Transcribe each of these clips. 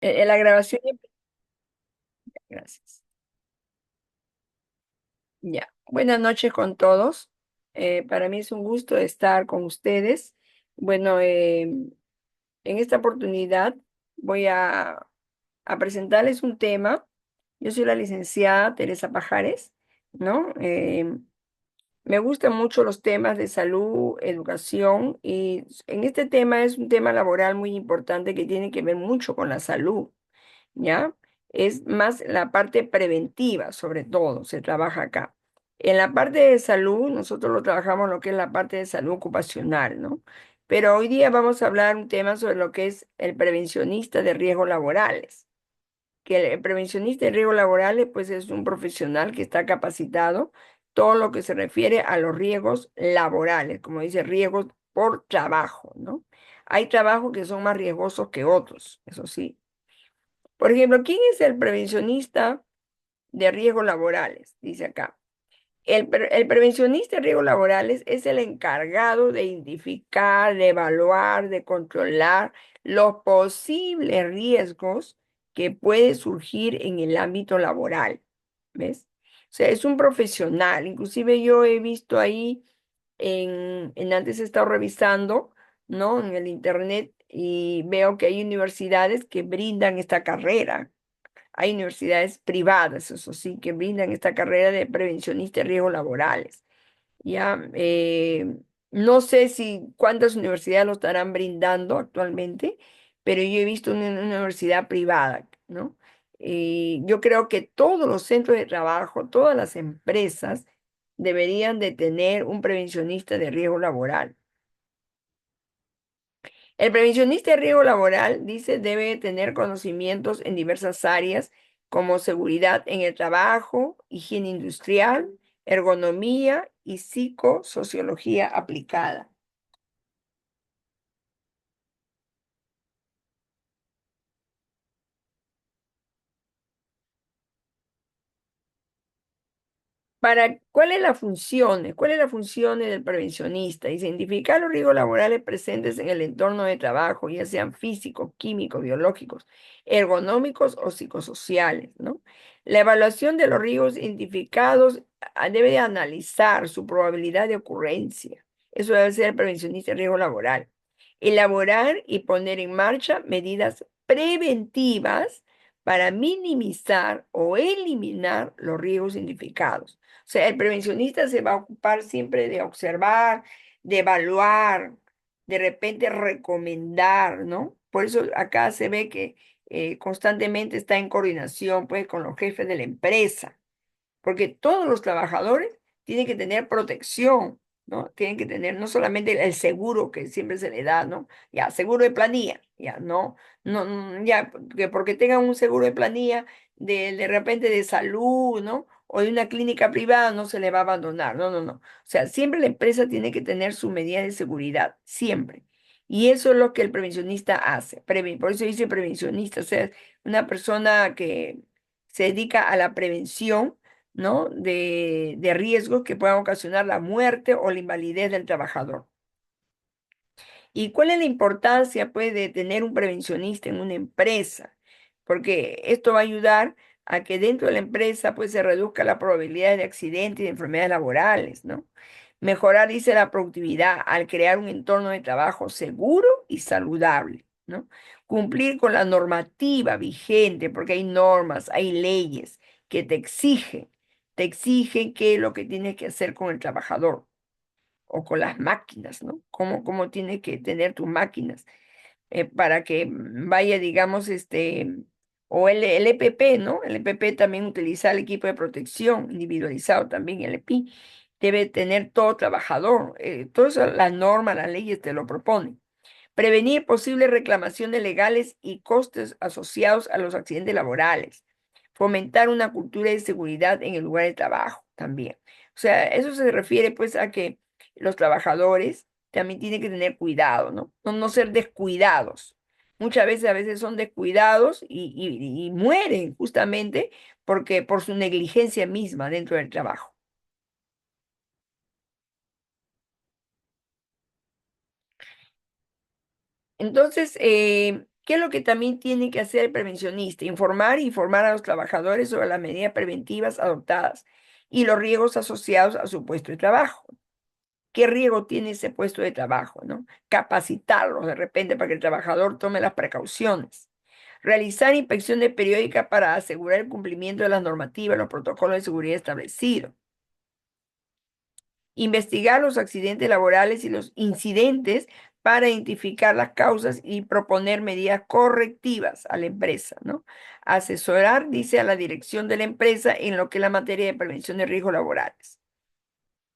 La grabación, gracias. Ya. Buenas noches con todos. Para mí es un gusto estar con ustedes. Bueno, en esta oportunidad voy a presentarles un tema. Yo soy la licenciada Teresa Pajares, ¿no? Me gustan mucho los temas de salud, educación, y en este tema es un tema laboral muy importante que tiene que ver mucho con la salud. ¿Ya? Es más la parte preventiva, sobre todo, se trabaja acá. En la parte de salud, nosotros lo trabajamos lo que es la parte de salud ocupacional, ¿no? Pero hoy día vamos a hablar un tema sobre lo que es el prevencionista de riesgos laborales. Que el prevencionista de riesgos laborales, pues es un profesional que está capacitado todo lo que se refiere a los riesgos laborales, como dice, riesgos por trabajo, ¿no? Hay trabajos que son más riesgosos que otros, eso sí. Por ejemplo, ¿quién es el prevencionista de riesgos laborales? Dice acá. El prevencionista de riesgos laborales es el encargado de identificar, de evaluar, de controlar los posibles riesgos que puede surgir en el ámbito laboral. ¿Ves? O sea, es un profesional. Inclusive yo he visto ahí, antes he estado revisando, ¿no? En el internet y veo que hay universidades que brindan esta carrera. Hay universidades privadas, eso sí, que brindan esta carrera de prevencionista de riesgos laborales. Ya, no sé si cuántas universidades lo estarán brindando actualmente, pero yo he visto una universidad privada, ¿no? Y yo creo que todos los centros de trabajo, todas las empresas deberían de tener un prevencionista de riesgo laboral. El prevencionista de riesgo laboral, dice, debe tener conocimientos en diversas áreas como seguridad en el trabajo, higiene industrial, ergonomía y psicosociología aplicada. ¿Cuál es la función? ¿Cuál es la función del prevencionista? Dice, identificar los riesgos laborales presentes en el entorno de trabajo, ya sean físicos, químicos, biológicos, ergonómicos o psicosociales, ¿no? La evaluación de los riesgos identificados debe de analizar su probabilidad de ocurrencia. Eso debe ser el prevencionista de riesgo laboral. Elaborar y poner en marcha medidas preventivas para minimizar o eliminar los riesgos identificados. O sea, el prevencionista se va a ocupar siempre de observar, de evaluar, de repente recomendar, ¿no? Por eso acá se ve que constantemente está en coordinación, pues, con los jefes de la empresa, porque todos los trabajadores tienen que tener protección, ¿no? Tienen que tener no solamente el seguro que siempre se le da, ¿no? Ya, seguro de planilla, ya, no, no, ya, que porque tengan un seguro de planilla de repente de salud, ¿no? O de una clínica privada no se le va a abandonar, no, no, no. O sea, siempre la empresa tiene que tener su medida de seguridad, siempre. Y eso es lo que el prevencionista hace. Por eso dice prevencionista, o sea, una persona que se dedica a la prevención, ¿no? De riesgos que puedan ocasionar la muerte o la invalidez del trabajador. ¿Y cuál es la importancia, pues, de tener un prevencionista en una empresa? Porque esto va a ayudar a que dentro de la empresa, pues, se reduzca la probabilidad de accidentes y de enfermedades laborales, ¿no? Mejorar, dice, la productividad al crear un entorno de trabajo seguro y saludable, ¿no? Cumplir con la normativa vigente, porque hay normas, hay leyes que te exigen qué es lo que tienes que hacer con el trabajador o con las máquinas, ¿no? ¿Cómo tienes que tener tus máquinas para que vaya, digamos, o el EPP, ¿no? El EPP también utiliza el equipo de protección individualizado también, el EPI, debe tener todo trabajador, todas las normas, las leyes te lo proponen. Prevenir posibles reclamaciones legales y costes asociados a los accidentes laborales. Fomentar una cultura de seguridad en el lugar de trabajo también. O sea, eso se refiere pues a que los trabajadores también tienen que tener cuidado, ¿no? No ser descuidados. Muchas veces, a veces son descuidados y mueren justamente porque por su negligencia misma dentro del trabajo. Entonces, ¿Qué es lo que también tiene que hacer el prevencionista? Informar e informar a los trabajadores sobre las medidas preventivas adoptadas y los riesgos asociados a su puesto de trabajo. ¿Qué riesgo tiene ese puesto de trabajo, no? Capacitarlos de repente para que el trabajador tome las precauciones. Realizar inspecciones periódicas para asegurar el cumplimiento de las normativas, los protocolos de seguridad establecidos. Investigar los accidentes laborales y los incidentes para identificar las causas y proponer medidas correctivas a la empresa, ¿no? Asesorar, dice, a la dirección de la empresa en lo que es la materia de prevención de riesgos laborales.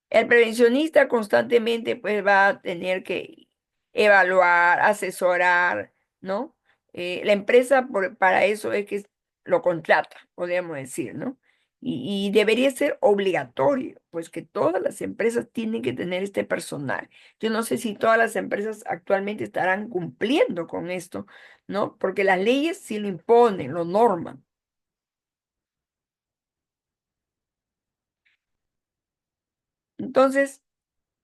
El prevencionista constantemente pues va a tener que evaluar, asesorar, ¿no? La empresa para eso es que lo contrata, podríamos decir, ¿no? Y debería ser obligatorio, pues que todas las empresas tienen que tener este personal. Yo no sé si todas las empresas actualmente estarán cumpliendo con esto, ¿no? Porque las leyes sí lo imponen, lo norman. Entonces,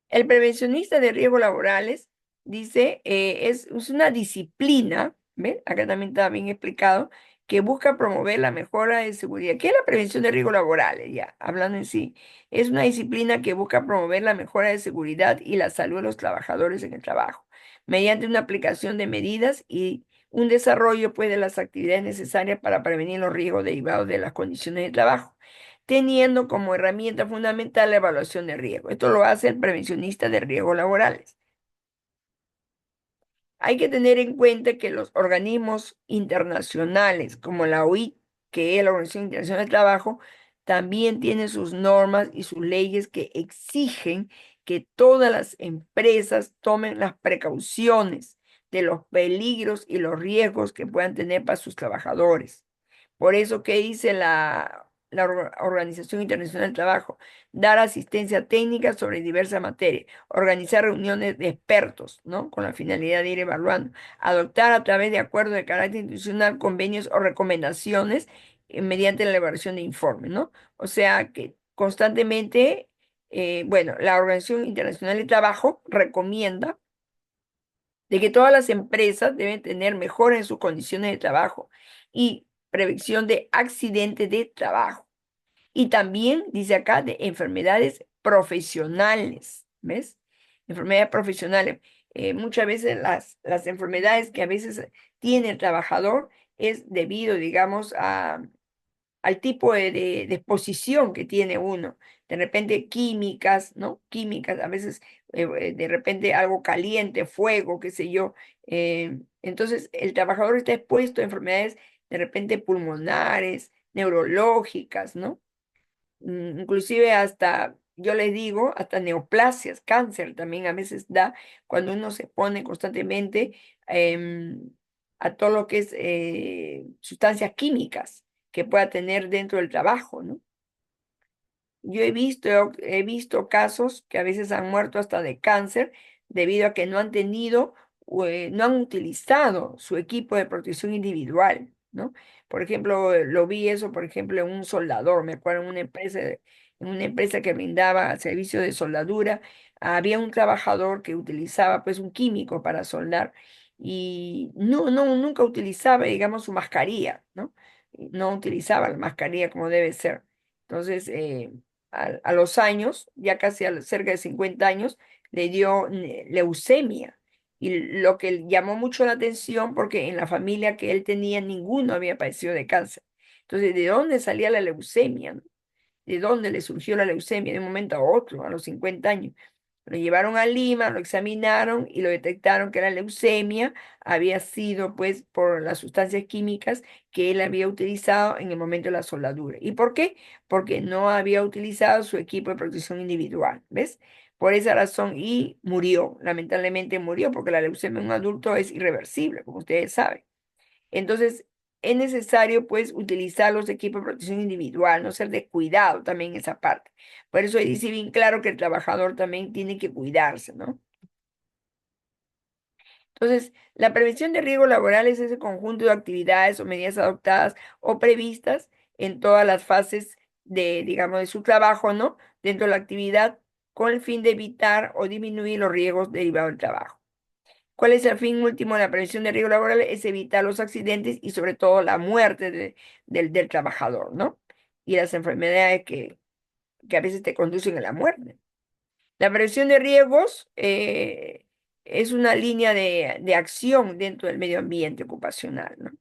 el prevencionista de riesgos laborales, dice, es una disciplina, ¿ven? Acá también está bien explicado, que busca promover la mejora de seguridad. ¿Qué es la prevención de riesgos laborales? Ya, hablando en sí, es una disciplina que busca promover la mejora de seguridad y la salud de los trabajadores en el trabajo, mediante una aplicación de medidas y un desarrollo, pues, de las actividades necesarias para prevenir los riesgos derivados de las condiciones de trabajo, teniendo como herramienta fundamental la evaluación de riesgo. Esto lo hace el prevencionista de riesgos laborales. Hay que tener en cuenta que los organismos internacionales, como la OIT, que es la Organización Internacional del Trabajo, también tienen sus normas y sus leyes que exigen que todas las empresas tomen las precauciones de los peligros y los riesgos que puedan tener para sus trabajadores. Por eso, ¿qué dice la Organización Internacional del Trabajo? Dar asistencia técnica sobre diversas materias, organizar reuniones de expertos, ¿no? Con la finalidad de ir evaluando, adoptar a través de acuerdos de carácter institucional convenios o recomendaciones mediante la elaboración de informes, ¿no? O sea que constantemente, bueno, la Organización Internacional del Trabajo recomienda de que todas las empresas deben tener mejoras en sus condiciones de trabajo y prevención de accidentes de trabajo. Y también dice acá de enfermedades profesionales, ¿ves? Enfermedades profesionales. Muchas veces las enfermedades que a veces tiene el trabajador es debido, digamos, al tipo de exposición que tiene uno. De repente químicas, ¿no? Químicas, a veces de repente algo caliente, fuego, qué sé yo. Entonces el trabajador está expuesto a enfermedades de repente pulmonares, neurológicas, ¿no? Inclusive hasta, yo les digo, hasta neoplasias, cáncer también a veces da cuando uno se pone constantemente em, a todo lo que es sustancias químicas que pueda tener dentro del trabajo, ¿no? Yo he visto casos que a veces han muerto hasta de cáncer debido a que no han tenido, no han utilizado su equipo de protección individual, ¿no? Por ejemplo, lo vi eso, por ejemplo, en un soldador, me acuerdo en una empresa que brindaba servicio de soldadura, había un trabajador que utilizaba pues un químico para soldar y nunca utilizaba, digamos, su mascarilla, ¿no? No utilizaba la mascarilla como debe ser. Entonces, a los años, ya casi cerca de 50 años, le dio leucemia. Y lo que llamó mucho la atención, porque en la familia que él tenía, ninguno había padecido de cáncer. Entonces, ¿de dónde salía la leucemia, no? ¿De dónde le surgió la leucemia de un momento a otro, a los 50 años? Lo llevaron a Lima, lo examinaron y lo detectaron que la leucemia había sido pues por las sustancias químicas que él había utilizado en el momento de la soldadura. ¿Y por qué? Porque no había utilizado su equipo de protección individual, ¿ves? Por esa razón y murió, lamentablemente murió, porque la leucemia en un adulto es irreversible, como ustedes saben. Entonces, es necesario pues utilizar los equipos de protección individual, no ser descuidado también en esa parte. Por eso dice bien claro que el trabajador también tiene que cuidarse, ¿no? Entonces, la prevención de riesgos laborales es el conjunto de actividades o medidas adoptadas o previstas en todas las fases de, digamos, de su trabajo, ¿no? Dentro de la actividad con el fin de evitar o disminuir los riesgos derivados del trabajo. ¿Cuál es el fin último de la prevención de riesgos laborales? Es evitar los accidentes y sobre todo la muerte del trabajador, ¿no? Y las enfermedades que a veces te conducen a la muerte. La prevención de riesgos es una línea de acción dentro del medio ambiente ocupacional, ¿no?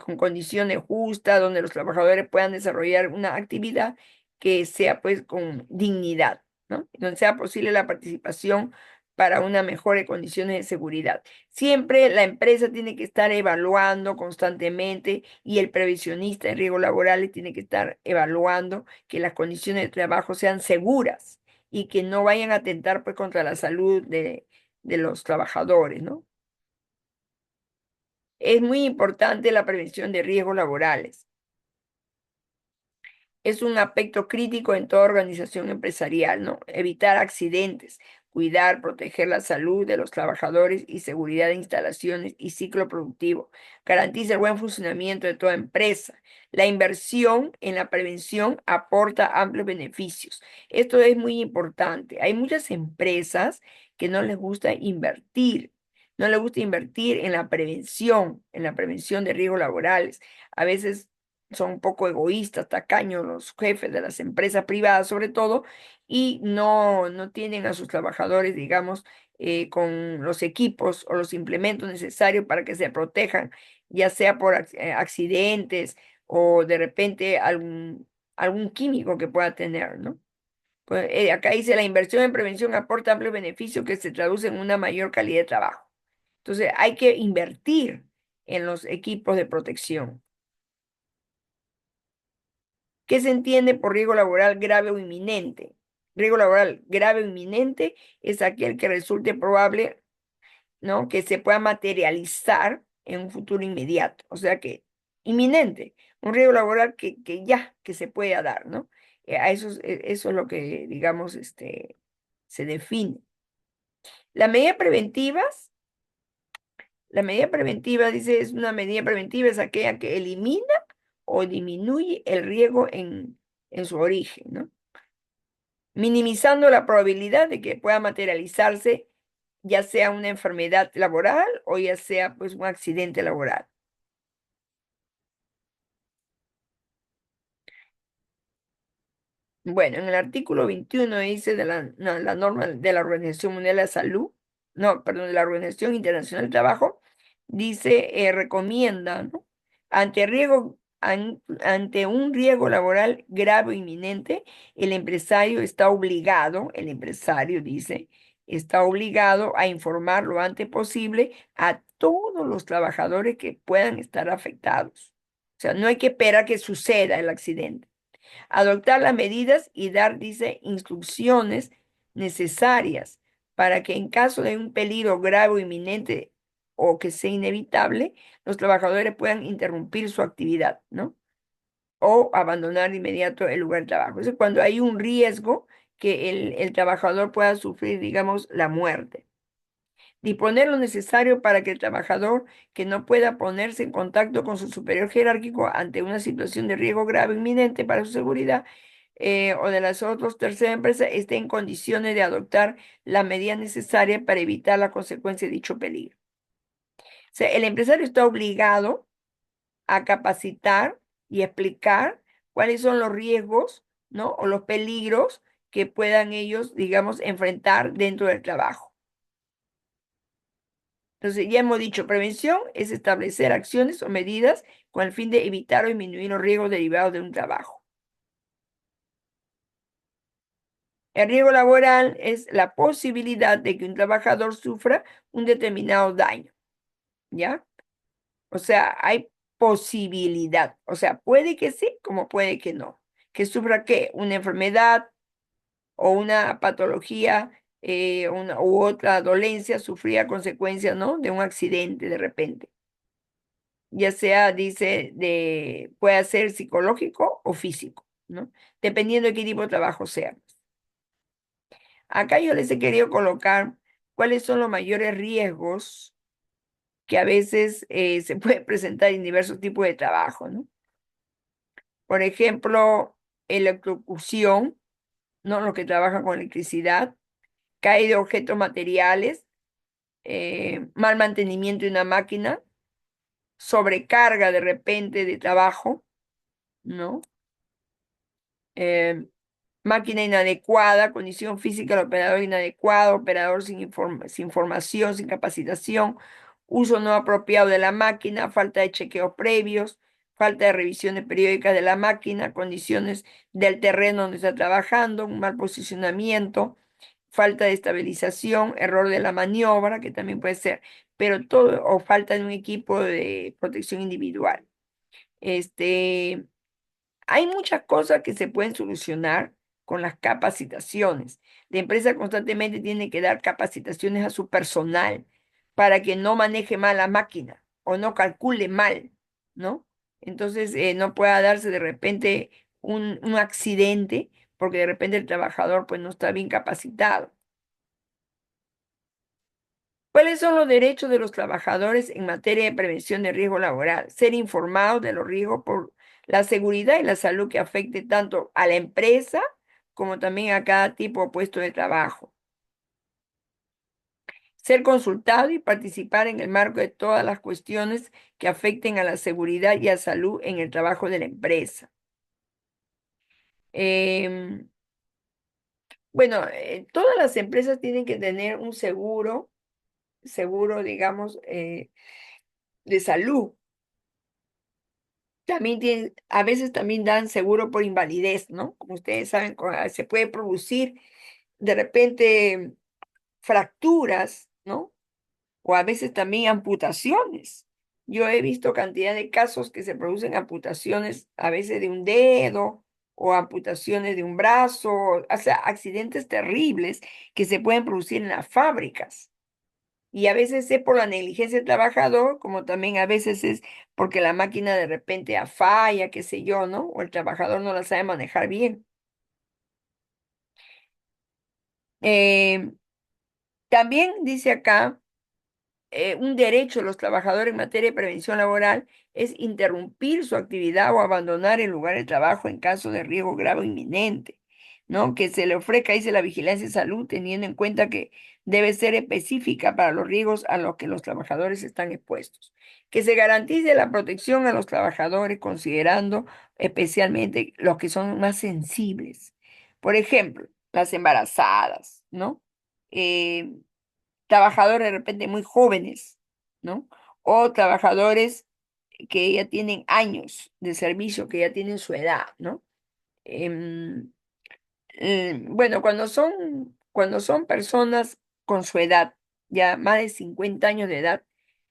Con condiciones justas, donde los trabajadores puedan desarrollar una actividad que sea pues con dignidad, ¿no? Donde sea posible la participación para una mejor condiciones de seguridad. Siempre la empresa tiene que estar evaluando constantemente y el previsionista en riesgos laborales tiene que estar evaluando que las condiciones de trabajo sean seguras y que no vayan a atentar pues contra la salud de los trabajadores, ¿no? Es muy importante la prevención de riesgos laborales. Es un aspecto crítico en toda organización empresarial, ¿no? Evitar accidentes, cuidar, proteger la salud de los trabajadores y seguridad de instalaciones y ciclo productivo. Garantiza el buen funcionamiento de toda empresa. La inversión en la prevención aporta amplios beneficios. Esto es muy importante. Hay muchas empresas que no les gusta invertir. No les gusta invertir en la prevención de riesgos laborales. A veces son un poco egoístas, tacaños los jefes de las empresas privadas sobre todo, y no tienen a sus trabajadores, digamos, con los equipos o los implementos necesarios para que se protejan, ya sea por accidentes o de repente algún químico que pueda tener, ¿no? Pues, acá dice, la inversión en prevención aporta amplios beneficios que se traducen en una mayor calidad de trabajo. Entonces, hay que invertir en los equipos de protección. ¿Qué se entiende por riesgo laboral grave o inminente? Riesgo laboral grave o inminente es aquel que resulte probable, ¿no? Que se pueda materializar en un futuro inmediato. O sea que inminente, un riesgo laboral que se pueda dar, ¿no? A eso es lo que, digamos, se define. Las medidas preventivas, la medida preventiva, dice, es una medida preventiva, es aquella que elimina o disminuye el riesgo en su origen, ¿no? Minimizando la probabilidad de que pueda materializarse ya sea una enfermedad laboral o ya sea pues un accidente laboral. Bueno, en el artículo 21 dice de la norma de la Organización Mundial de la Salud, no, perdón, de la Organización Internacional del Trabajo, dice, recomienda, ¿no? Ante un riesgo laboral grave o inminente, el empresario dice, está obligado a informar lo antes posible a todos los trabajadores que puedan estar afectados. O sea, no hay que esperar que suceda el accidente. Adoptar las medidas y dar, dice, instrucciones necesarias para que en caso de un peligro grave o inminente o que sea inevitable, los trabajadores puedan interrumpir su actividad, ¿no? O abandonar de inmediato el lugar de trabajo. Eso es cuando hay un riesgo que el trabajador pueda sufrir, digamos, la muerte. Disponer lo necesario para que el trabajador que no pueda ponerse en contacto con su superior jerárquico ante una situación de riesgo grave inminente para su seguridad o de las otras terceras empresas esté en condiciones de adoptar las medidas necesarias para evitar la consecuencia de dicho peligro. O sea, el empresario está obligado a capacitar y explicar cuáles son los riesgos, ¿no? O los peligros que puedan ellos, digamos, enfrentar dentro del trabajo. Entonces, ya hemos dicho, prevención es establecer acciones o medidas con el fin de evitar o disminuir los riesgos derivados de un trabajo. El riesgo laboral es la posibilidad de que un trabajador sufra un determinado daño, ¿ya? O sea, hay posibilidad. O sea, puede que sí, como puede que no. Que sufra qué, una enfermedad o una patología u otra dolencia, sufría consecuencias, ¿no? De un accidente de repente. Ya sea, dice, puede ser psicológico o físico, ¿no? Dependiendo de qué tipo de trabajo sea. Acá yo les he querido colocar cuáles son los mayores riesgos que a veces se pueden presentar en diversos tipos de trabajo, ¿no? Por ejemplo, electrocución, ¿no? Los que trabajan con electricidad, caída de objetos materiales, mal mantenimiento de una máquina, sobrecarga de repente de trabajo, ¿no? Eh, Máquina inadecuada, condición física del operador inadecuado, operador sin formación, sin capacitación, uso no apropiado de la máquina, falta de chequeos previos, falta de revisiones periódicas de la máquina, condiciones del terreno donde está trabajando, un mal posicionamiento, falta de estabilización, error de la maniobra, que también puede ser, pero todo, o falta de un equipo de protección individual. Este, Hay muchas cosas que se pueden solucionar con las capacitaciones. La empresa constantemente tiene que dar capacitaciones a su personal para que no maneje mal la máquina o no calcule mal, ¿no? Entonces, no pueda darse de repente un accidente porque de repente el trabajador pues no está bien capacitado. ¿Cuáles son los derechos de los trabajadores en materia de prevención de riesgo laboral? Ser informados de los riesgos por la seguridad y la salud que afecte tanto a la empresa como también a cada tipo de puesto de trabajo. Ser consultado y participar en el marco de todas las cuestiones que afecten a la seguridad y a salud en el trabajo de la empresa. Em, Todas las empresas tienen que tener un seguro, digamos, de salud. También a veces también dan seguro por invalidez, ¿no? Como ustedes saben, se puede producir de repente fracturas, ¿no? O a veces también amputaciones. Yo he visto cantidad de casos que se producen amputaciones a veces de un dedo o amputaciones de un brazo, o sea, accidentes terribles que se pueden producir en las fábricas. Y a veces es por la negligencia del trabajador, como también a veces es porque la máquina de repente falla, qué sé yo, ¿no? O el trabajador no la sabe manejar bien. Eh, También dice acá un derecho de los trabajadores en materia de prevención laboral es interrumpir su actividad o abandonar el lugar de trabajo en caso de riesgo grave o inminente, ¿no? Que se le ofrezca, dice la vigilancia de salud, teniendo en cuenta que debe ser específica para los riesgos a los que los trabajadores están expuestos. Que se garantice la protección a los trabajadores, considerando especialmente los que son más sensibles. Por ejemplo, las embarazadas, ¿no? Eh, Trabajadores de repente muy jóvenes, ¿no? O trabajadores que ya tienen años de servicio, que ya tienen su edad, ¿no? Em, bueno, cuando son personas con su edad, ya más de 50 años de edad,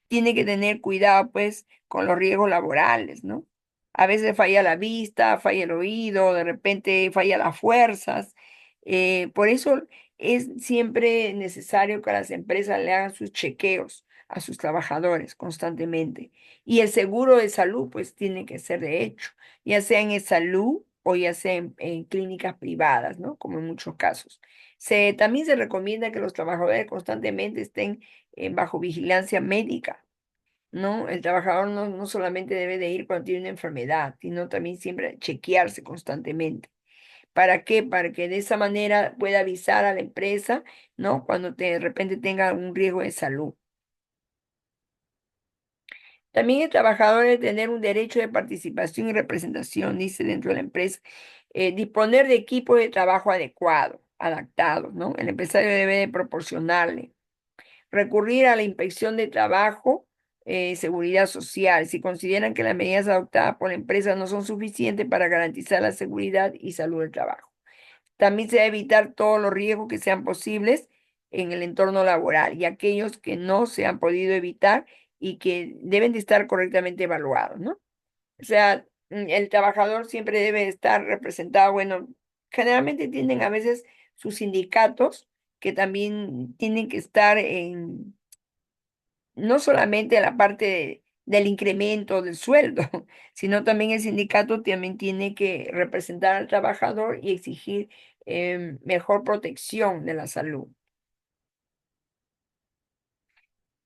tiene que tener cuidado, pues, con los riesgos laborales, ¿no? A veces falla la vista, falla el oído, de repente falla las fuerzas. Por eso es siempre necesario que las empresas le hagan sus chequeos a sus trabajadores constantemente. Y el seguro de salud, pues, tiene que ser de hecho, ya sea en salud o ya sea en clínicas privadas, ¿no? Como en muchos casos. También se recomienda que los trabajadores constantemente estén bajo vigilancia médica, ¿no? El trabajador no solamente debe de ir cuando tiene una enfermedad, sino también siempre chequearse constantemente. ¿Para qué? Para que de esa manera pueda avisar a la empresa, ¿no? Cuando de repente tenga un riesgo de salud. También el trabajador debe tener un derecho de participación y representación, dice dentro de la empresa. Disponer de equipos de trabajo adecuado, adaptados, ¿no? El empresario debe de proporcionarle. Recurrir a la inspección de trabajo, seguridad social, si consideran que las medidas adoptadas por la empresa no son suficientes para garantizar la seguridad y salud del trabajo. También se debe evitar todos los riesgos que sean posibles en el entorno laboral y aquellos que no se han podido evitar y que deben de estar correctamente evaluados, ¿no? O sea, el trabajador siempre debe estar representado, bueno, generalmente tienen a veces sus sindicatos que también tienen que estar no solamente en la parte del incremento del sueldo, sino también el sindicato también tiene que representar al trabajador y exigir mejor protección de la salud.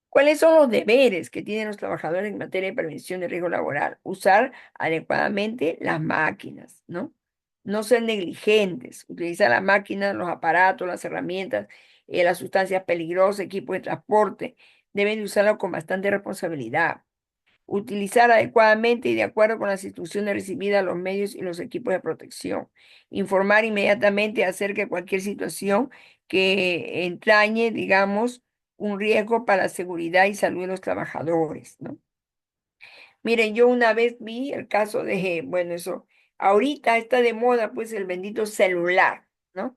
¿Cuáles son los deberes que tienen los trabajadores en materia de prevención de riesgo laboral? Usar adecuadamente las máquinas, ¿no? No ser negligentes, utilizar las máquinas, los aparatos, las herramientas las sustancias peligrosas, equipos de transporte, deben de usarlo con bastante responsabilidad. Utilizar adecuadamente y de acuerdo con las instrucciones recibidas los medios y los equipos de protección. Informar inmediatamente acerca de cualquier situación que entrañe, digamos, un riesgo para la seguridad y salud de los trabajadores, ¿no? Miren, yo una vez vi el caso de, bueno, eso, ahorita está de moda pues el bendito celular, ¿no?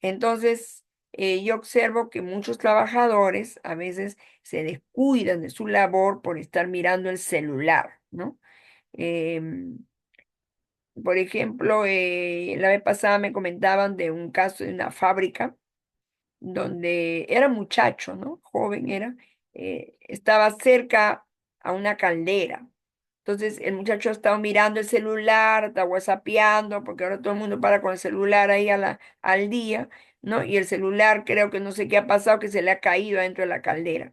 Entonces, yo observo que muchos trabajadores a veces se descuidan de su labor por estar mirando el celular, ¿no? Em, por ejemplo, la vez pasada me comentaban de un caso de una fábrica donde era muchacho, ¿no? Joven era, estaba cerca a una caldera. Entonces el muchacho estaba mirando el celular, estaba whatsappeando, porque ahora todo el mundo para con el celular ahí al día, ¿no? Y el celular creo que no sé qué ha pasado, que se le ha caído adentro de la caldera.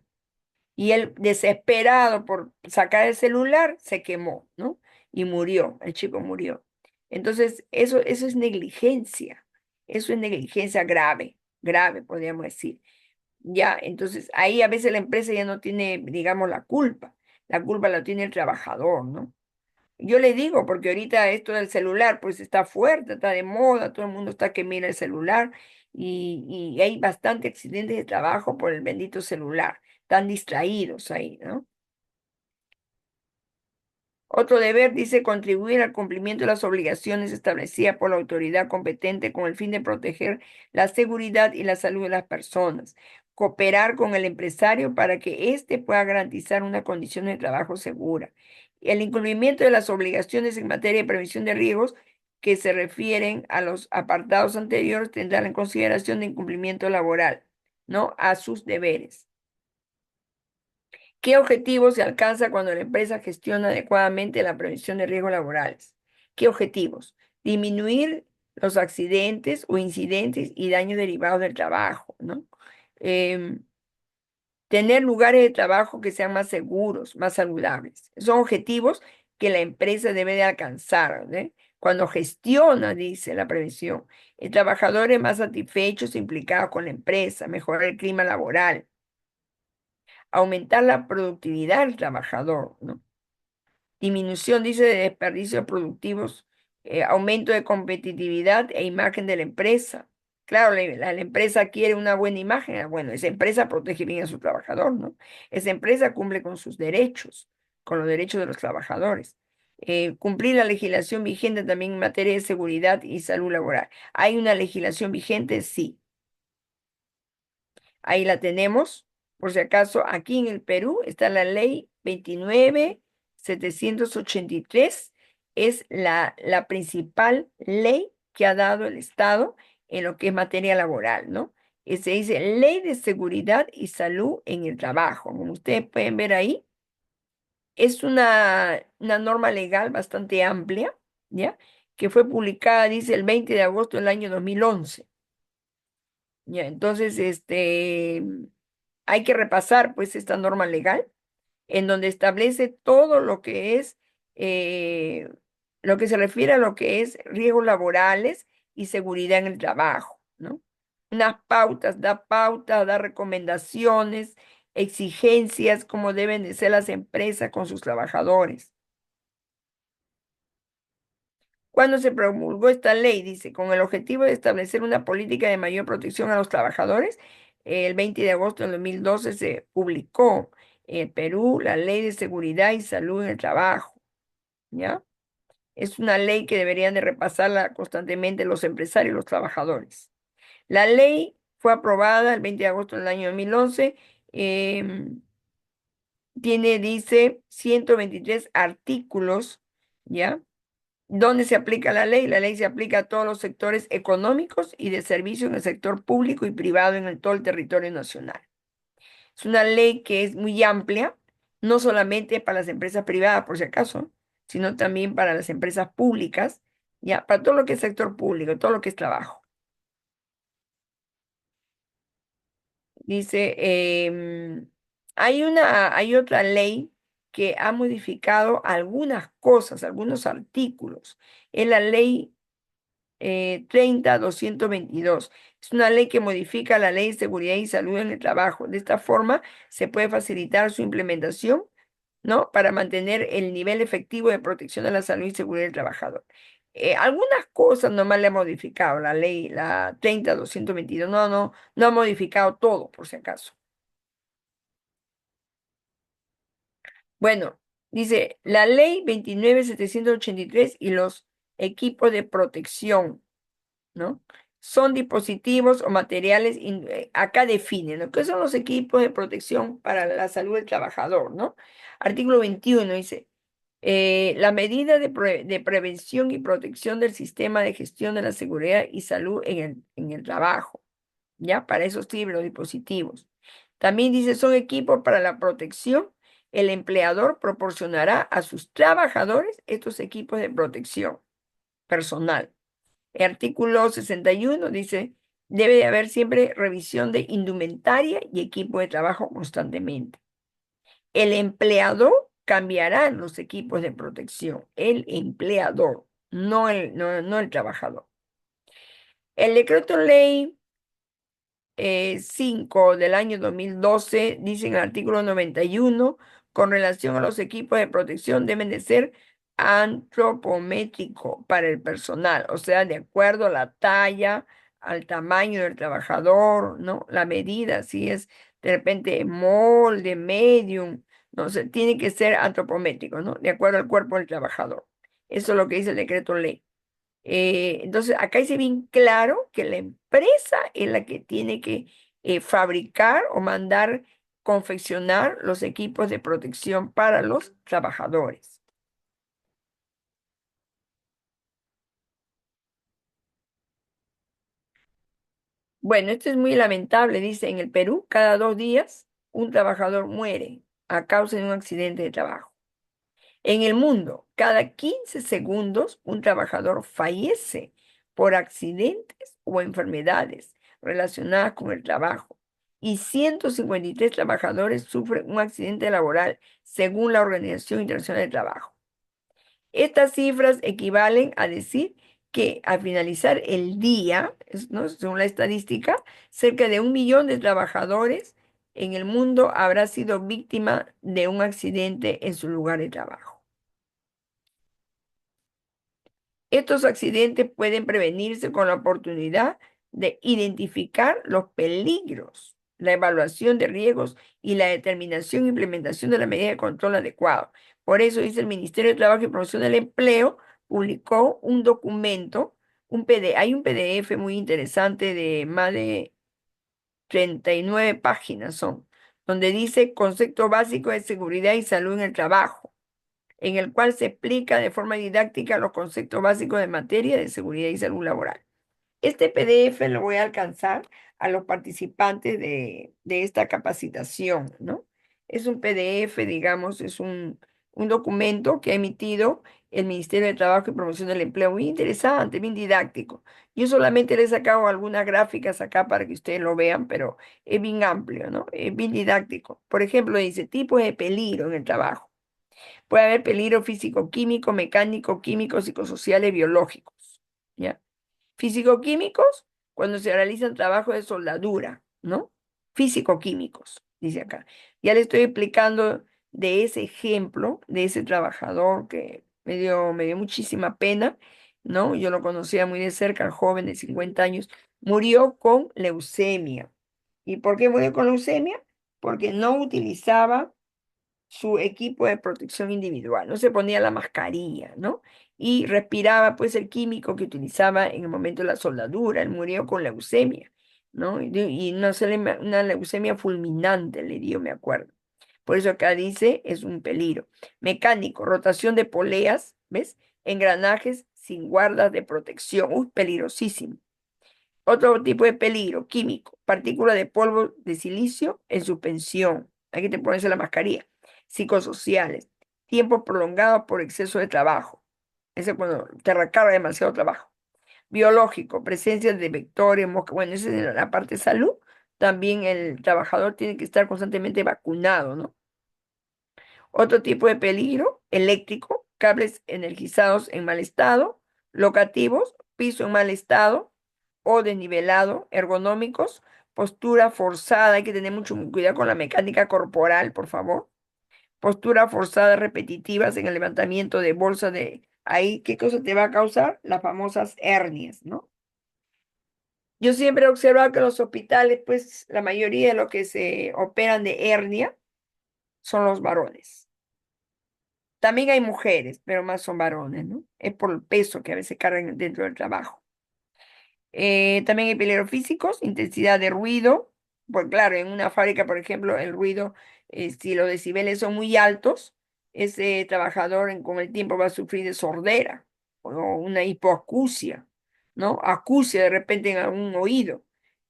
Y él, desesperado por sacar el celular, se quemó, ¿no? Y murió, el chico murió. Entonces, eso es negligencia, eso es negligencia grave, grave, podríamos decir. Ya, entonces ahí a veces la empresa ya no tiene, digamos, la culpa la tiene el trabajador, ¿no? Yo le digo, porque ahorita esto del celular, pues está fuerte, está de moda, todo el mundo está que mira el celular y hay bastante accidentes de trabajo por el bendito celular, están distraídos ahí, ¿no? Otro deber dice contribuir al cumplimiento de las obligaciones establecidas por la autoridad competente con el fin de proteger la seguridad y la salud de las personas. Cooperar con el empresario para que éste pueda garantizar una condición de trabajo segura. El incumplimiento de las obligaciones en materia de prevención de riesgos que se refieren a los apartados anteriores tendrán en consideración de incumplimiento laboral, ¿no? A sus deberes. ¿Qué objetivos se alcanza cuando la empresa gestiona adecuadamente la prevención de riesgos laborales? ¿Qué objetivos? Disminuir los accidentes o incidentes y daños derivados del trabajo, ¿no? Em, Tener lugares de trabajo que sean más seguros, más saludables. Son objetivos que la empresa debe de alcanzar, ¿eh? Cuando gestiona, dice la prevención, el trabajador es más satisfechos e implicados con la empresa, mejorar el clima laboral, aumentar la productividad del trabajador, ¿no? Disminución, dice, de desperdicios productivos, aumento de competitividad e imagen de la empresa. Claro, la empresa quiere una buena imagen. Bueno, esa empresa protege bien a su trabajador, ¿no? Esa empresa cumple con sus derechos, con los derechos de los trabajadores. Cumplir la legislación vigente también en materia de seguridad y salud laboral. ¿Hay una legislación vigente? Sí. Ahí la tenemos. Por si acaso, aquí en el Perú está la ley 29.783. Es la principal ley que ha dado el Estado en lo que es materia laboral, ¿no? Y se dice Ley de Seguridad y Salud en el Trabajo. Como ustedes pueden ver ahí, es una norma legal bastante amplia, ¿ya? Que fue publicada, dice, el 20 de agosto del año 2011. Ya, entonces, hay que repasar pues esta norma legal en donde establece todo lo que es, eh, lo que se refiere a lo que es riesgos laborales y seguridad en el trabajo, ¿no? Unas pautas, da recomendaciones, exigencias, cómo deben de ser las empresas con sus trabajadores. Cuando se promulgó esta ley, dice, con el objetivo de establecer una política de mayor protección a los trabajadores, el 20 de agosto de 2012 se publicó en Perú la Ley de Seguridad y Salud en el Trabajo, ¿ya? Es una ley que deberían de repasarla constantemente los empresarios y los trabajadores. La ley fue aprobada el 20 de agosto del año 2011, tiene, dice, 123 artículos, ¿ya? ¿Dónde se aplica la ley? La ley se aplica a todos los sectores económicos y de servicios en el sector público y privado en todo el territorio nacional. Es una ley que es muy amplia, no solamente para las empresas privadas, por si acaso, sino también para las empresas públicas, ya, para todo lo que es sector público, todo lo que es trabajo. Dice, hay otra ley que ha modificado algunas cosas, algunos artículos. Es la ley 30-222. Es una ley que modifica la Ley de Seguridad y Salud en el Trabajo. De esta forma, se puede facilitar su implementación, ¿no? Para mantener el nivel efectivo de protección de la salud y seguridad del trabajador. Algunas cosas nomás le ha modificado la ley, la 30-222. No ha modificado todo, por si acaso. Bueno, dice la ley 29.783 y los equipos de protección, ¿no? Son dispositivos o materiales, acá definen, ¿no? ¿Qué son los equipos de protección para la salud del trabajador, ¿no? Artículo 21 dice, la medida de prevención y protección del sistema de gestión de la seguridad y salud en el trabajo, ¿ya? Para esos sirven los dispositivos. También dice, son equipos para la protección. El empleador proporcionará a sus trabajadores estos equipos de protección personal. El artículo 61 dice, debe de haber siempre revisión de indumentaria y equipo de trabajo constantemente. El empleador cambiará los equipos de protección. El empleador, no el trabajador. El decreto ley 5 del año 2012 dice en el artículo 91, con relación a los equipos de protección deben de ser antropométrico para el personal, o sea, de acuerdo a la talla, al tamaño del trabajador, ¿no? La medida, si es de repente molde, medium, no sé, tiene que ser antropométrico, ¿no? De acuerdo al cuerpo del trabajador. Eso es lo que dice el decreto ley. Entonces, acá dice bien claro que la empresa es la que tiene que fabricar o mandar confeccionar los equipos de protección para los trabajadores. Bueno, esto es muy lamentable, dice, en el Perú, cada 2 días un trabajador muere a causa de un accidente de trabajo. En el mundo, cada 15 segundos un trabajador fallece por accidentes o enfermedades relacionadas con el trabajo y 153 trabajadores sufren un accidente laboral según la Organización Internacional del Trabajo. Estas cifras equivalen a decir que al finalizar el día, ¿no? Según la estadística, cerca de 1 millón de trabajadores en el mundo habrá sido víctima de un accidente en su lugar de trabajo. Estos accidentes pueden prevenirse con la oportunidad de identificar los peligros, la evaluación de riesgos y la determinación e implementación de la medida de control adecuado. Por eso dice el Ministerio de Trabajo y Promoción del Empleo, publicó un documento, hay un PDF muy interesante de más de 39 páginas son, donde dice concepto básico de seguridad y salud en el trabajo, en el cual se explica de forma didáctica los conceptos básicos de materia de seguridad y salud laboral. Este PDF lo voy a alcanzar a los participantes de esta capacitación, ¿no? Es un PDF, digamos, es un documento que ha emitido el Ministerio de Trabajo y Promoción del Empleo. Muy interesante, bien didáctico. Yo solamente le he sacado algunas gráficas acá para que ustedes lo vean, pero es bien amplio, ¿no? Es bien didáctico. Por ejemplo, dice tipos de peligro en el trabajo. Puede haber peligro físico, químico, mecánico, químico, psicosocial y biológicos. ¿Ya? Físico-químicos, cuando se realizan trabajos de soldadura, ¿no? Físico-químicos, dice acá. Ya le estoy explicando de ese ejemplo, de ese trabajador que me dio muchísima pena, ¿no? Yo lo conocía muy de cerca, el joven de 50 años, murió con leucemia. ¿Y por qué murió con leucemia? Porque no utilizaba su equipo de protección individual, no se ponía la mascarilla, ¿no? Y respiraba pues el químico que utilizaba en el momento de la soldadura, él murió con leucemia, ¿no? Y una leucemia fulminante le dio, me acuerdo. Por eso acá dice, es un peligro. Mecánico, rotación de poleas, ¿ves? Engranajes sin guardas de protección, peligrosísimo. Otro tipo de peligro, químico, partícula de polvo de silicio en suspensión. Hay que te ponerse la mascarilla. Psicosociales, tiempo prolongado por exceso de trabajo. Ese es cuando te recarga demasiado trabajo. Biológico, presencia de vectores, mosca. Bueno, esa es la parte de salud. También el trabajador tiene que estar constantemente vacunado, ¿no? Otro tipo de peligro, eléctrico, cables energizados en mal estado, locativos, piso en mal estado o desnivelado, ergonómicos, postura forzada, hay que tener mucho cuidado con la mecánica corporal, por favor. Postura forzada repetitivas en el levantamiento de bolsa de ahí, ¿qué cosa te va a causar? Las famosas hernias, ¿no? Yo siempre he observado que en los hospitales, pues la mayoría de los que se operan de hernia son los varones. También hay mujeres, pero más son varones, ¿no? Es por el peso que a veces cargan dentro del trabajo. También hay peligros físicos, intensidad de ruido. Pues claro, en una fábrica, por ejemplo, el ruido, si los decibeles son muy altos, ese trabajador con el tiempo va a sufrir de sordera o una hipoacusia, ¿no? Acusia de repente en algún oído.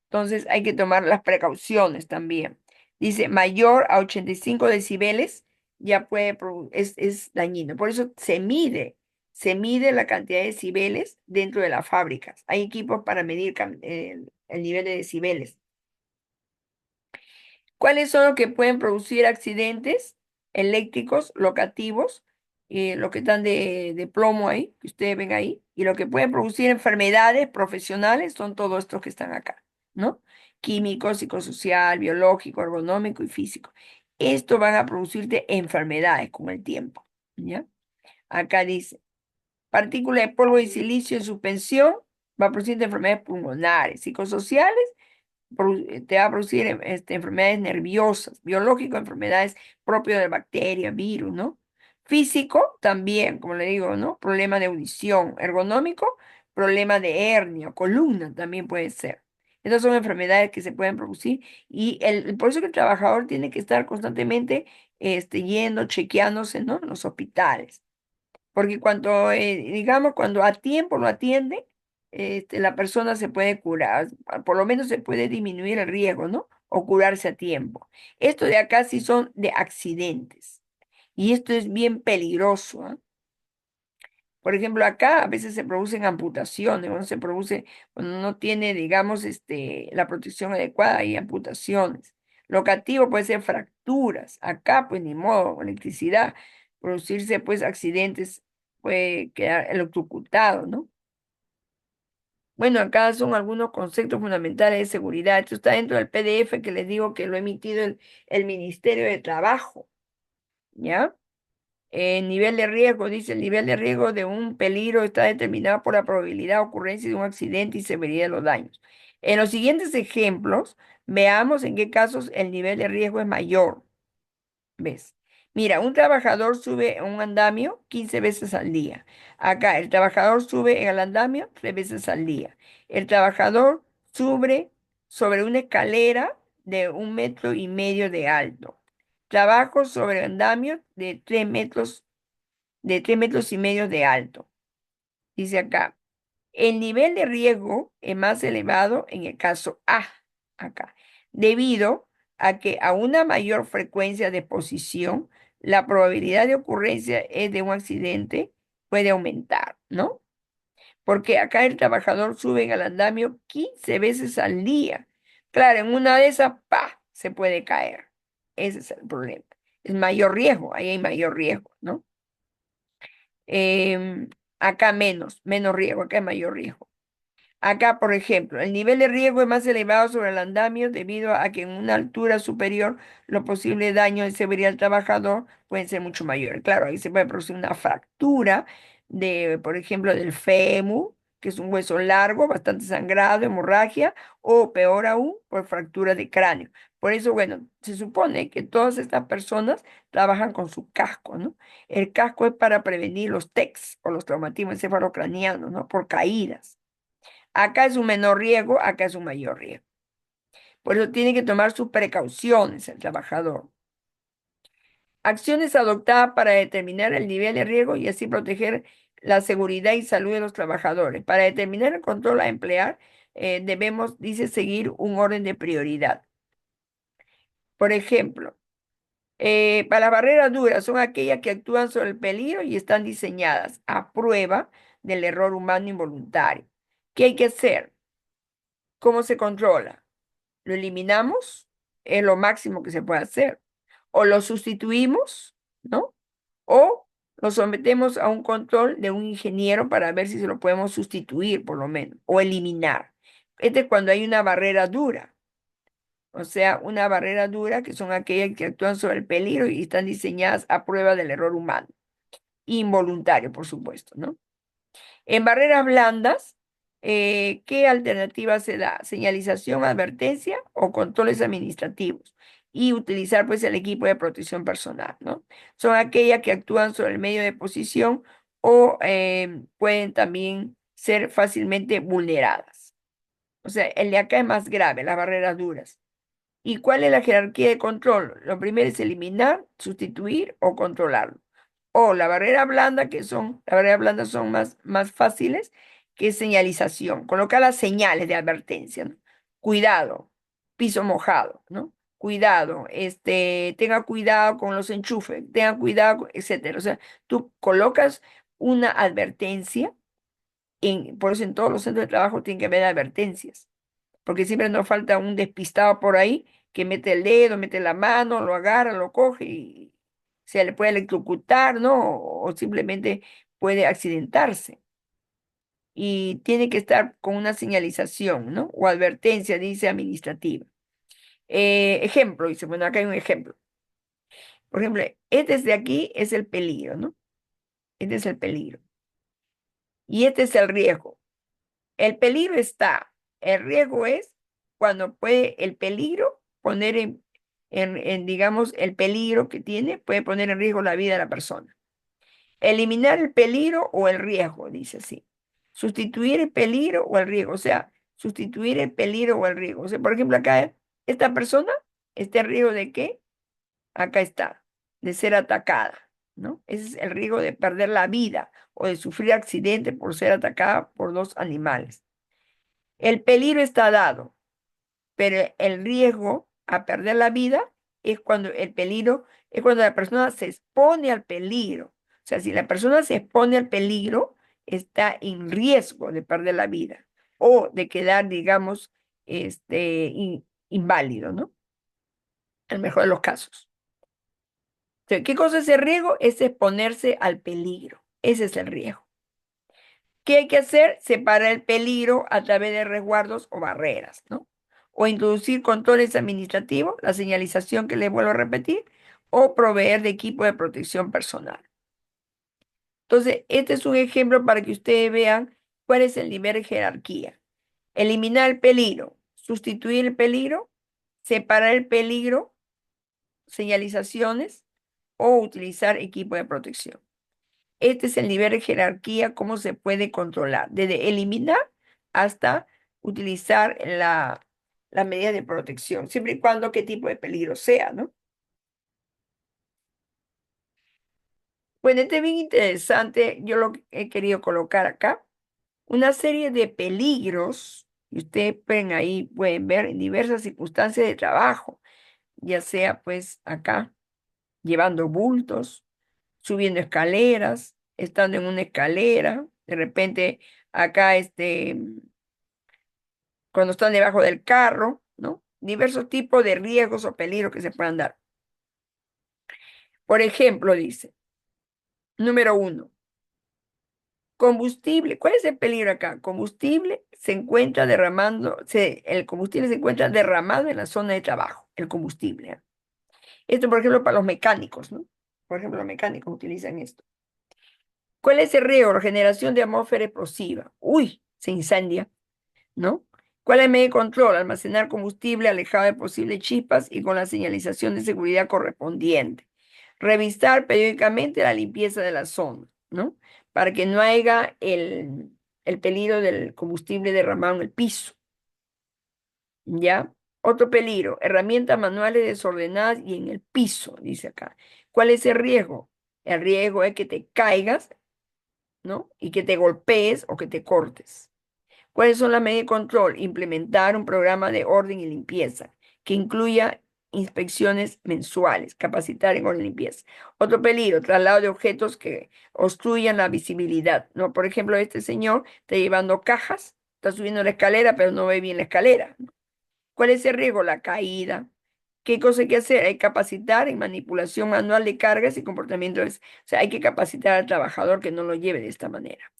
Entonces hay que tomar las precauciones también. Dice, mayor a 85 decibeles ya es dañino. Por eso se mide la cantidad de decibeles dentro de las fábricas. Hay equipos para medir el nivel de decibeles. ¿Cuáles son los que pueden producir accidentes eléctricos, locativos, los que están de plomo ahí, que ustedes ven ahí, y lo que pueden producir enfermedades profesionales son todos estos que están acá, ¿no? Químico, psicosocial, biológico, ergonómico y físico. Esto van a producirte enfermedades con el tiempo, ¿ya? Acá dice, partículas de polvo de silicio en suspensión va a producir enfermedades pulmonares, psicosociales te va a producir enfermedades nerviosas, biológico, enfermedades propias de bacterias, virus, ¿no? Físico también, como le digo, ¿no? Problema de audición, ergonómico, problema de hernia, columna también puede ser. Estas son enfermedades que se pueden producir y por eso que el trabajador tiene que estar constantemente yendo, chequeándose, ¿no? En los hospitales. Porque cuando, digamos, cuando a tiempo lo atiende, la persona se puede curar, por lo menos se puede disminuir el riesgo, ¿no? O curarse a tiempo. Esto de acá sí son de accidentes. Y esto es bien peligroso, ¿ah? Por ejemplo, acá a veces se producen amputaciones, cuando se produce, cuando no tiene, digamos, la protección adecuada, hay amputaciones. Locativo puede ser fracturas. Acá, pues ni modo, electricidad, producirse pues accidentes, puede quedar electrocutado, ¿no? Bueno, acá son algunos conceptos fundamentales de seguridad. Esto está dentro del PDF que les digo que lo ha emitido el Ministerio de Trabajo, ¿ya? El nivel de riesgo, dice, el nivel de riesgo de un peligro está determinado por la probabilidad de ocurrencia de un accidente y severidad de los daños. En los siguientes ejemplos, veamos en qué casos el nivel de riesgo es mayor. ¿Ves? Mira, un trabajador sube a un andamio 15 veces al día. Acá, el trabajador sube en el andamio 3 veces al día. El trabajador sube sobre una escalera de 1,5 metros de alto. Trabajo sobre andamio de 3,5 metros de alto. Dice acá, el nivel de riesgo es más elevado en el caso A, acá, debido a que a una mayor frecuencia de exposición, la probabilidad de ocurrencia es de un accidente puede aumentar, ¿no? Porque acá el trabajador sube al andamio 15 veces al día. Claro, en una de esas, ¡pa!, se puede caer. Ese es el problema. Es mayor riesgo, ahí hay mayor riesgo, ¿no? Em, Acá menos riesgo, acá hay mayor riesgo. Acá, por ejemplo, el nivel de riesgo es más elevado sobre el andamio debido a que en una altura superior los posibles daños de severidad al trabajador pueden ser mucho mayores. Claro, ahí se puede producir una fractura de, por ejemplo, del fémur, que es un hueso largo, bastante sangrado, hemorragia, o peor aún, por fractura de cráneo. Por eso, bueno, se supone que todas estas personas trabajan con su casco, ¿no? El casco es para prevenir los TECs o los traumatismos encefalocranianos, ¿no? Por caídas. Acá es un menor riesgo, acá es un mayor riesgo. Por eso tiene que tomar sus precauciones el trabajador. Acciones adoptadas para determinar el nivel de riesgo y así proteger la seguridad y salud de los trabajadores. Para determinar el control a emplear, debemos, dice, seguir un orden de prioridad. Por ejemplo, para las barreras duras son aquellas que actúan sobre el peligro y están diseñadas a prueba del error humano involuntario. ¿Qué hay que hacer? ¿Cómo se controla? Lo eliminamos, es lo máximo que se puede hacer. O lo sustituimos, ¿no? O Lo sometemos a un control de un ingeniero para ver si se lo podemos sustituir, por lo menos, o eliminar. Este es cuando hay una barrera dura. O sea, una barrera dura que son aquellas que actúan sobre el peligro y están diseñadas a prueba del error humano. Involuntario, por supuesto, ¿no? En barreras blandas, ¿qué alternativa se da? Señalización, advertencia o controles administrativos. Y utilizar pues el equipo de protección personal, ¿no? Son aquellas que actúan sobre el medio de posición o pueden también ser fácilmente vulneradas. O sea, el de acá es más grave, las barreras duras. ¿Y cuál es la jerarquía de control? Lo primero es eliminar, sustituir o controlarlo. O la barrera blanda, las barreras blandas son más fáciles, que es señalización. Colocar las señales de advertencia, ¿no? Cuidado, piso mojado, ¿no? Cuidado, tenga cuidado con los enchufes, tenga cuidado, etcétera. O sea, tú colocas una advertencia, por eso en todos los centros de trabajo tienen que haber advertencias porque siempre nos falta un despistado por ahí que mete el dedo, mete la mano, lo agarra, lo coge y se le puede electrocutar, ¿no? O simplemente puede accidentarse. Y tiene que estar con una señalización, ¿no? O advertencia, dice administrativa. Ejemplo, dice, bueno, acá hay un ejemplo. Por ejemplo, este de aquí es el peligro, ¿no? Este es el peligro. Y este es el riesgo. El peligro está, el riesgo es cuando puede el peligro poner digamos, el peligro que tiene puede poner en riesgo la vida de la persona. Eliminar el peligro o el riesgo, dice así. Sustituir el peligro o el riesgo, o sea, sustituir el peligro o el riesgo. O sea, por ejemplo, acá esta persona está en riesgo de qué? Acá está, de ser atacada, ¿no? Ese es el riesgo de perder la vida o de sufrir accidente por ser atacada por dos animales. El peligro está dado, pero el riesgo a perder la vida es cuando el peligro, es cuando la persona se expone al peligro. O sea, si la persona se expone al peligro, está en riesgo de perder la vida o de quedar, digamos, inválido, ¿no? En el mejor de los casos. Entonces, ¿qué cosa es el riesgo? Es exponerse al peligro. Ese es el riesgo. ¿Qué hay que hacer? Separar el peligro a través de resguardos o barreras, ¿no? O introducir controles administrativos, la señalización que les vuelvo a repetir, o proveer de equipo de protección personal. Entonces, este es un ejemplo para que ustedes vean cuál es el nivel de jerarquía. Eliminar el peligro, sustituir el peligro, separar el peligro, señalizaciones o utilizar equipo de protección. Este es el nivel de jerarquía, cómo se puede controlar, desde eliminar hasta utilizar la medida de protección, siempre y cuando qué tipo de peligro sea, ¿no? Bueno, este es bien interesante, yo lo he querido colocar acá, una serie de peligros, y ustedes pueden ahí, pueden ver en diversas circunstancias de trabajo, ya sea pues acá, llevando bultos, subiendo escaleras, estando en una escalera, de repente acá cuando están debajo del carro, ¿no? Diversos tipos de riesgos o peligros que se puedan dar. Por ejemplo, dice, número uno, combustible. ¿Cuál es el peligro acá? Combustible se encuentra derramando, el combustible se encuentra derramado en la zona de trabajo, el combustible. ¿Eh? Esto, por ejemplo, para los mecánicos, ¿no? Por ejemplo, los mecánicos utilizan esto. ¿Cuál es el riesgo? Generación de atmósfera explosiva. Uy, se incendia, ¿no? ¿Cuál es el medio de control? Almacenar combustible alejado de posibles chispas y con la señalización de seguridad correspondiente. Revisar periódicamente la limpieza de la zona, ¿no? Para que no haya el peligro del combustible derramado en el piso, ¿ya? Otro peligro, herramientas manuales desordenadas y en el piso, dice acá. ¿Cuál es el riesgo? El riesgo es que te caigas, ¿no? Y que te golpees o que te cortes. ¿Cuáles son las medidas de control? Implementar un programa de orden y limpieza que incluya inspecciones mensuales, capacitar en orden y limpieza. Otro peligro, traslado de objetos que obstruyan la visibilidad, ¿no? Por ejemplo, este señor está llevando cajas, está subiendo la escalera, pero no ve bien la escalera, ¿no? ¿Cuál es el riesgo? La caída, ¿Qué cosa hay que hacer? Hay que capacitar en manipulación manual de cargas y comportamientos. O sea, hay que capacitar al trabajador que no lo lleve de esta manera.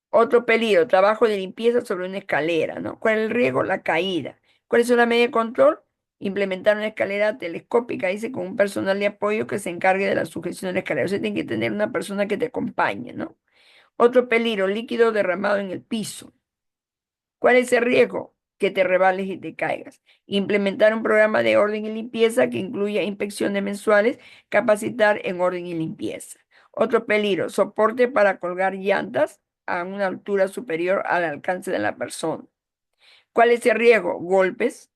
Otro peligro, trabajo de limpieza sobre una escalera, ¿no? ¿Cuál es el riesgo? La caída. ¿Cuál es la medida de control? Implementar una escalera telescópica, dice, con un personal de apoyo que se encargue de la sujeción de la escalera. O sea, tiene que tener una persona que te acompañe, ¿no? Otro peligro, líquido derramado en el piso. ¿Cuál es el riesgo? Que te rebales y te caigas. Implementar un programa de orden y limpieza que incluya inspecciones mensuales, capacitar en orden y limpieza. Otro peligro, soporte para colgar llantas a una altura superior al alcance de la persona. ¿Cuál es el riesgo? Golpes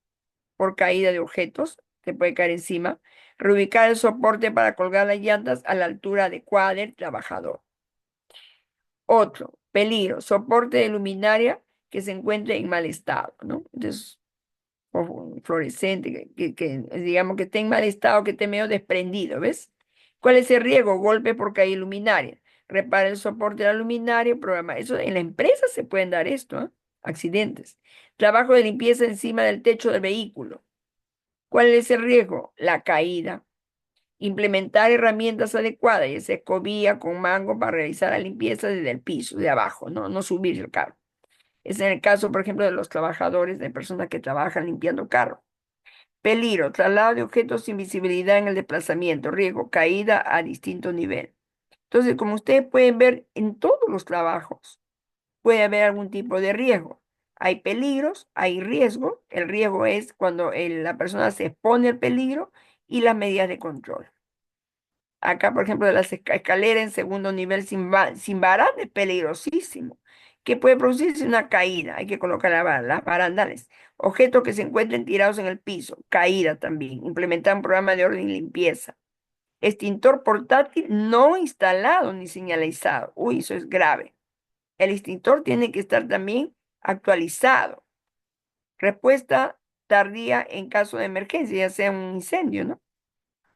por caída de objetos, te puede caer encima. Reubicar el soporte para colgar las llantas a la altura adecuada del trabajador. Otro, peligro, soporte de luminaria que se encuentre en mal estado, ¿no? Entonces, o fluorescente, digamos que esté en mal estado, que esté medio desprendido, ¿ves? ¿Cuál es el riesgo? Golpe por caída luminaria. Repara el soporte de la luminaria, programa. Eso en la empresa se pueden dar esto, ¿eh? Accidentes. Trabajo de limpieza encima del techo del vehículo. ¿Cuál es el riesgo? La caída. Implementar herramientas adecuadas, y sea escobilla con mango para realizar la limpieza desde el piso, de abajo, no, no subir el carro. Es en el caso, por ejemplo, de los trabajadores, de personas que trabajan limpiando carro. Peligro, traslado de objetos sin visibilidad en el desplazamiento, riesgo, caída a distinto nivel. Entonces, como ustedes pueden ver, en todos los trabajos puede haber algún tipo de riesgo. Hay peligros, hay riesgo. El riesgo es cuando la persona se expone al peligro y las medidas de control. Acá, por ejemplo, de las escaleras en segundo nivel sin baranda es peligrosísimo. ¿Qué puede producirse? Una caída. Hay que colocar las barandales. Objetos que se encuentren tirados en el piso. Caída también. Implementar un programa de orden y limpieza. Extintor portátil no instalado ni señalizado. Uy, eso es grave. El extintor tiene que estar también actualizado. Respuesta tardía en caso de emergencia, ya sea un incendio, ¿no? O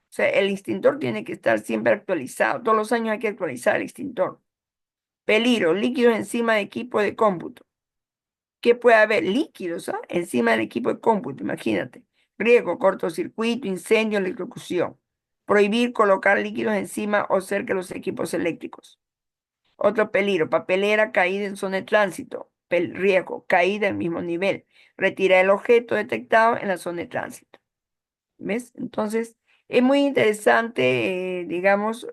sea, el extintor tiene que estar siempre actualizado. Todos los años hay que actualizar el extintor. Peligro, líquidos encima de equipo de cómputo. ¿Qué puede haber? Líquidos, ¿ah? Encima del equipo de cómputo, imagínate. Riesgo, cortocircuito, incendio, electrocución. Prohibir colocar líquidos encima o cerca de los equipos eléctricos. Otro peligro, papelera caída en zona de tránsito. Riesgo, caída al mismo nivel. Retirar el objeto detectado en la zona de tránsito. ¿Ves? Entonces, es muy interesante, digamos,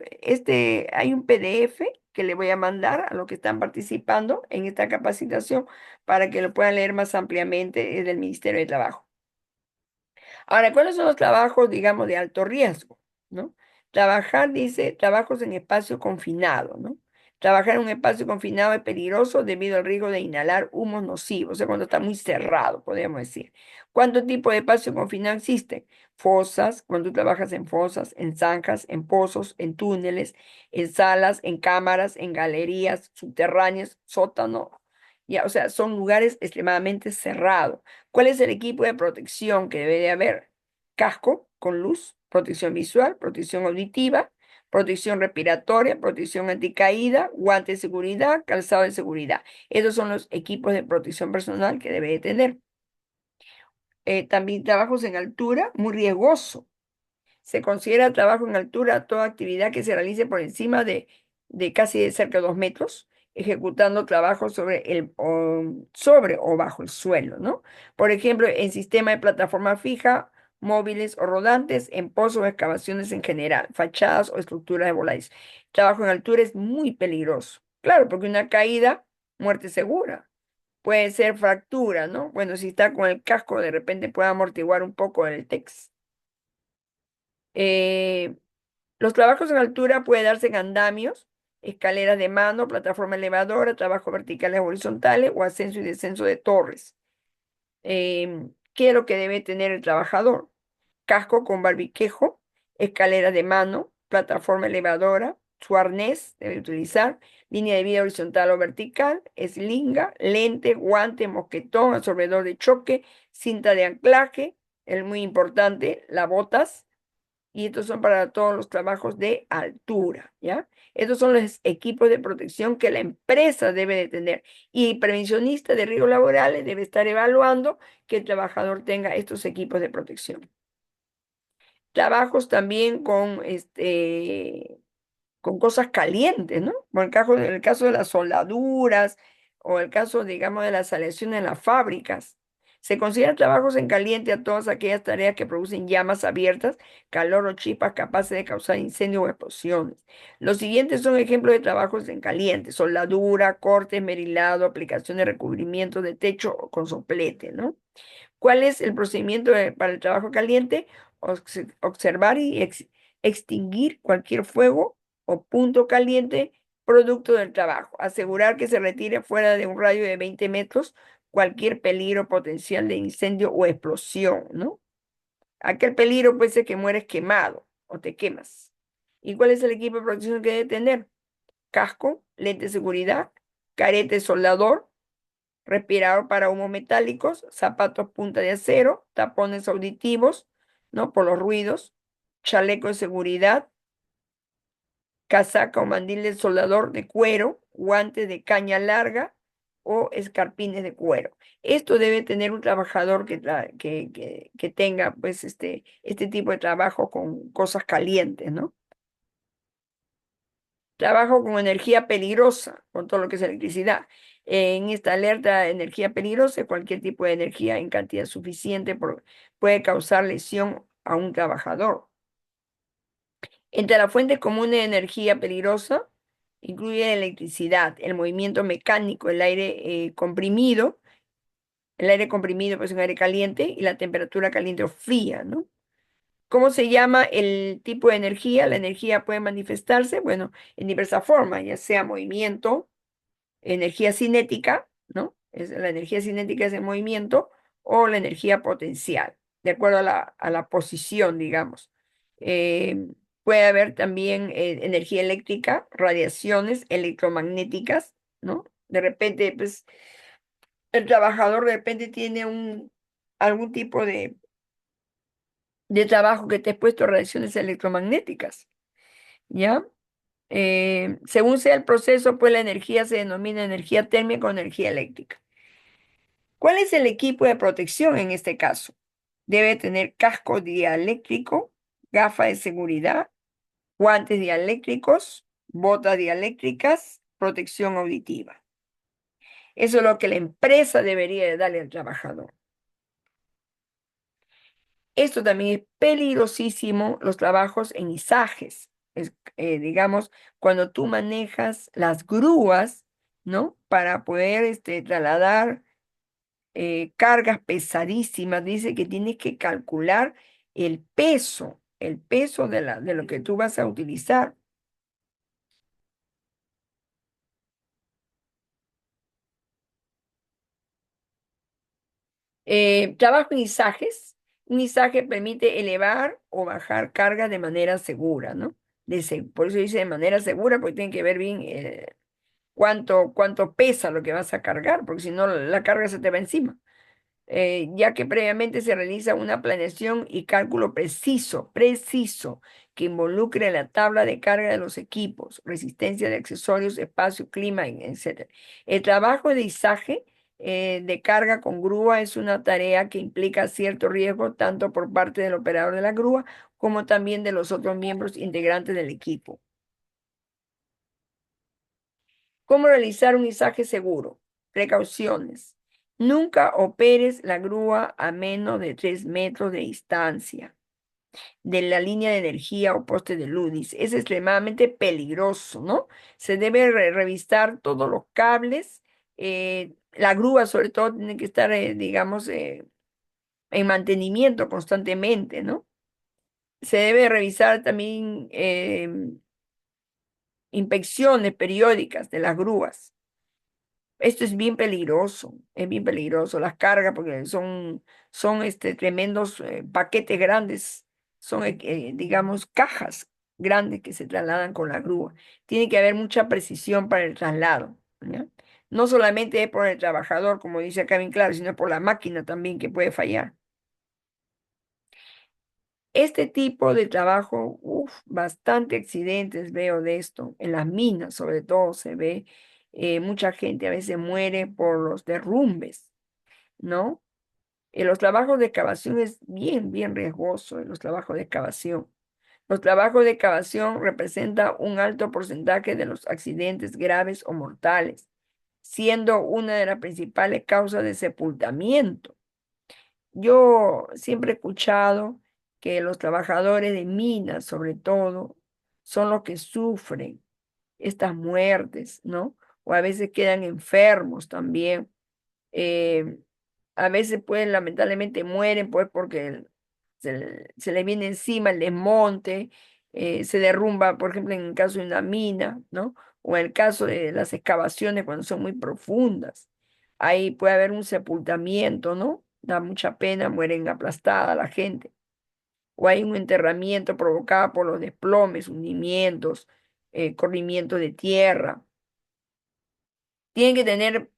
hay un PDF que le voy a mandar a los que están participando en esta capacitación para que lo puedan leer más ampliamente, es del Ministerio de Trabajo. Ahora, ¿cuáles son los trabajos, digamos, de alto riesgo? ¿No? Trabajar, dice, trabajos en espacio confinado, ¿no? Trabajar en un espacio confinado es peligroso debido al riesgo de inhalar humos nocivos, o sea, cuando está muy cerrado, podríamos decir. ¿Cuántos tipos de espacio confinado existen? Fosas, cuando tú trabajas en fosas, en zanjas, en pozos, en túneles, en salas, en cámaras, en galerías subterráneas, sótano. Ya, o sea, son lugares extremadamente cerrados. ¿Cuál es el equipo de protección que debe de haber? Casco con luz, protección visual, protección auditiva, protección respiratoria, protección anticaída, guante de seguridad, calzado de seguridad. Esos son los equipos de protección personal que debe de tener. También trabajos en altura, muy riesgoso. Se considera trabajo en altura toda actividad que se realice por encima de casi de cerca de 2 metros, ejecutando trabajo sobre o bajo el suelo, ¿no? Por ejemplo, en sistema de plataforma fija, móviles o rodantes, en pozos o excavaciones en general, fachadas o estructuras de volátiles. Trabajo en altura es muy peligroso. Claro, porque una caída, muerte segura. Puede ser fractura, ¿no? Bueno, si está con el casco, de repente puede amortiguar un poco el tex. Eh, los trabajos en altura pueden darse en andamios, escaleras de mano, plataforma elevadora, trabajos verticales horizontales o ascenso y descenso de torres. ¿Qué es lo que debe tener el trabajador? Casco con barbiquejo, escalera de mano, plataforma elevadora, su arnés debe utilizar, línea de vida horizontal o vertical, eslinga, lente, guante, mosquetón, absorbedor de choque, cinta de anclaje, el muy importante, las botas y estos son para todos los trabajos de altura, ¿ya? Estos son los equipos de protección que la empresa debe de tener. Y el prevencionista de riesgos laborales debe estar evaluando que el trabajador tenga estos equipos de protección. Trabajos también con cosas calientes, ¿no? Por el caso de las soldaduras o el caso, digamos, de las aleaciones en las fábricas. Se consideran trabajos en caliente a todas aquellas tareas que producen llamas abiertas, calor o chispas capaces de causar incendios o explosiones. Los siguientes son ejemplos de trabajos en caliente: soldadura, corte, esmerilado, aplicación de recubrimiento de techo con soplete, ¿no? ¿Cuál es el procedimiento para el trabajo caliente? Observar y extinguir cualquier fuego o punto caliente producto del trabajo. Asegurar que se retire fuera de un radio de 20 metros cualquier peligro potencial de incendio o explosión, ¿no? Aquel peligro puede ser que mueres quemado o te quemas. ¿Y cuál es el equipo de protección que debe tener? Casco, lente de seguridad, carete soldador, respirador para humos metálicos, zapatos punta de acero, tapones auditivos, ¿no? Por los ruidos, chaleco de seguridad, casaca o mandil de soldador de cuero, guantes de caña larga o escarpines de cuero. Esto debe tener un trabajador que tenga pues este tipo de trabajo con cosas calientes, ¿no? Trabajo con energía peligrosa, con todo lo que es electricidad. En esta alerta de energía peligrosa, cualquier tipo de energía en cantidad suficiente puede causar lesión a un trabajador. Entre las fuentes comunes de energía peligrosa incluye la electricidad, el movimiento mecánico, el aire comprimido. El aire comprimido pues es un aire caliente y la temperatura caliente o fría, ¿no? ¿Cómo se llama el tipo de energía? La energía puede manifestarse, bueno, en diversas formas, ya sea movimiento, energía cinética, ¿no? La energía cinética es el movimiento, o la energía potencial, de acuerdo a la posición, digamos. Eh, Puede haber también energía eléctrica, radiaciones electromagnéticas, ¿no? De repente, pues, el trabajador de repente tiene algún tipo de trabajo que te ha expuesto a radiaciones electromagnéticas, ¿ya? Según sea el proceso, pues la energía se denomina energía térmica o energía eléctrica. ¿Cuál es el equipo de protección en este caso? Debe tener casco dieléctrico, gafas de seguridad, guantes dieléctricos, botas dieléctricas, protección auditiva. Eso es lo que la empresa debería de darle al trabajador. Esto también es peligrosísimo, los trabajos en izajes. Digamos, cuando tú manejas las grúas, ¿no? Para poder trasladar cargas pesadísimas, dice que tienes que calcular el peso de lo que tú vas a utilizar. Trabajo en izajes. Un izaje permite elevar o bajar cargas de manera segura, ¿no? Por eso dice de manera segura, porque tiene que ver bien cuánto pesa lo que vas a cargar, porque si no la carga se te va encima. Ya que previamente se realiza una planeación y cálculo preciso, que involucre la tabla de carga de los equipos, resistencia de accesorios, espacio, clima, etc. El trabajo de izaje de carga con grúa es una tarea que implica cierto riesgo tanto por parte del operador de la grúa como también de los otros miembros integrantes del equipo. ¿Cómo realizar un izaje seguro? Precauciones. Nunca operes la grúa a menos de 3 metros de distancia de la línea de energía o poste de luz. Dice, es extremadamente peligroso, ¿no? Se debe revisar todos los cables. La grúa, sobre todo, tiene que estar, digamos, en mantenimiento constantemente, ¿no? Se debe revisar también inspecciones periódicas de las grúas. Esto es bien peligroso, las cargas, porque son tremendos paquetes grandes, son, digamos, cajas grandes que se trasladan con la grúa. Tiene que haber mucha precisión para el traslado, ¿ya? No solamente es por el trabajador, como dice acá bien claro, sino por la máquina también que puede fallar. Este tipo de trabajo, bastante accidentes veo de esto. En las minas, sobre todo, se ve mucha gente a veces muere por los derrumbes, ¿no? Los trabajos de excavación es bien, bien riesgoso, los trabajos de excavación. Los trabajos de excavación representan un alto porcentaje de los accidentes graves o mortales, siendo una de las principales causas de sepultamiento. Yo siempre he escuchado que los trabajadores de minas, sobre todo, son los que sufren estas muertes, ¿no? O a veces quedan enfermos también. eh, a veces pues lamentablemente mueren pues porque se les viene encima el desmonte, se derrumba, por ejemplo, en el caso de una mina, ¿no? O en el caso de las excavaciones cuando son muy profundas. Ahí puede haber un sepultamiento, ¿no? Da mucha pena, mueren aplastada la gente. O hay un enterramiento provocado por los desplomes, hundimientos, corrimiento de tierra. Tienen que tener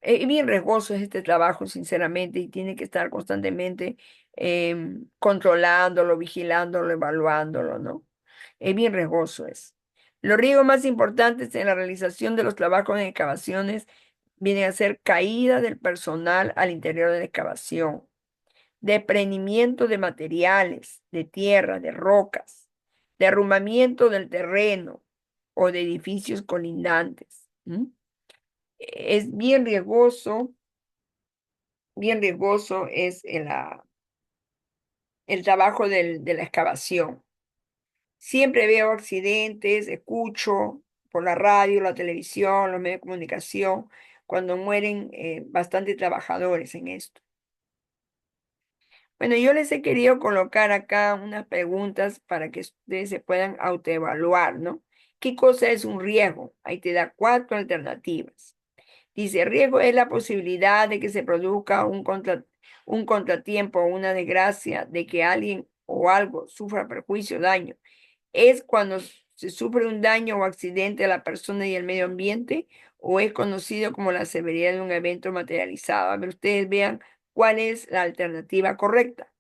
bien riesgoso es este trabajo, sinceramente, y tiene que estar constantemente controlándolo, vigilándolo, evaluándolo, ¿no? Es bien riesgoso es. Los riesgos más importantes en la realización de los trabajos en excavaciones vienen a ser caída del personal al interior de la excavación, desprendimiento de materiales, de tierra, de rocas, derrumbamiento del terreno o de edificios colindantes. Es bien riesgoso es el trabajo de la excavación. Siempre veo accidentes, escucho por la radio, la televisión, los medios de comunicación, cuando mueren bastantes trabajadores en esto. Bueno, yo les he querido colocar acá unas preguntas para que ustedes se puedan autoevaluar, ¿no? ¿Qué cosa es un riesgo? Ahí te da cuatro alternativas. Dice, riesgo es la posibilidad de que se produzca un contratiempo o una desgracia, de que alguien o algo sufra perjuicio o daño. Es cuando se sufre un daño o accidente a la persona y al medio ambiente, o es conocido como la severidad de un evento materializado. A ver, ustedes vean cuál es la alternativa correcta.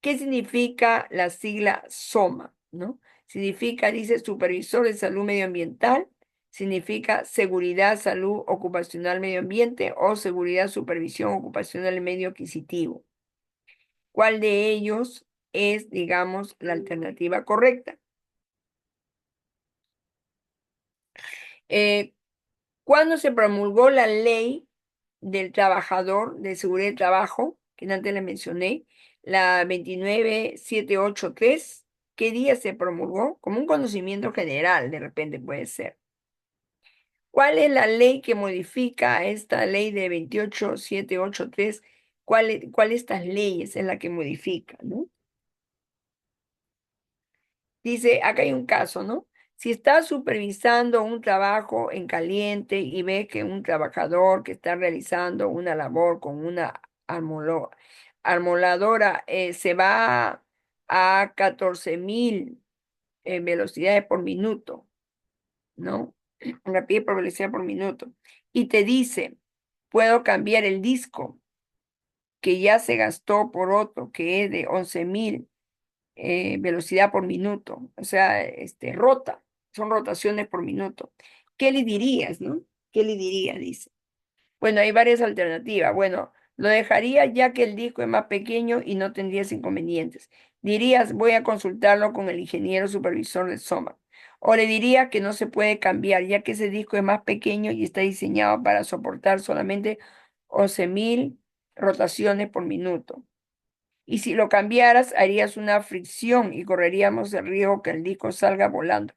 ¿Qué significa la sigla SOMA? ¿No? Significa, dice, Supervisor de Salud Medioambiental, significa Seguridad, Salud Ocupacional, Medio Ambiente o Seguridad, Supervisión Ocupacional y Medio Adquisitivo. ¿Cuál de ellos es, digamos, la alternativa correcta? Eh, ¿Cuándo se promulgó la ley del trabajador de seguridad de trabajo, que antes le mencioné, la 29783? ¿Qué día se promulgó? Como un conocimiento general, de repente puede ser. ¿Cuál es la ley que modifica esta ley de 28783? ¿Cuál de estas leyes es la que modifica, ¿no? Dice, acá hay un caso, ¿no? Si estás supervisando un trabajo en caliente y ves que un trabajador que está realizando una labor con una armoladora se va a 14.000 velocidades por minuto, ¿no? Una pie por velocidad por minuto. Y te dice, puedo cambiar el disco que ya se gastó por otro que es de 11.000 velocidad por minuto, o sea, son rotaciones por minuto. ¿Qué le dirías, no? ¿Qué le dirías? Dice. Bueno, hay varias alternativas. Bueno, lo dejaría ya que el disco es más pequeño y no tendrías inconvenientes. Dirías, voy a consultarlo con el ingeniero supervisor del SOMA. O le diría que no se puede cambiar, ya que ese disco es más pequeño y está diseñado para soportar solamente 11.000 rotaciones por minuto. Y si lo cambiaras, harías una fricción y correríamos el riesgo que el disco salga volando.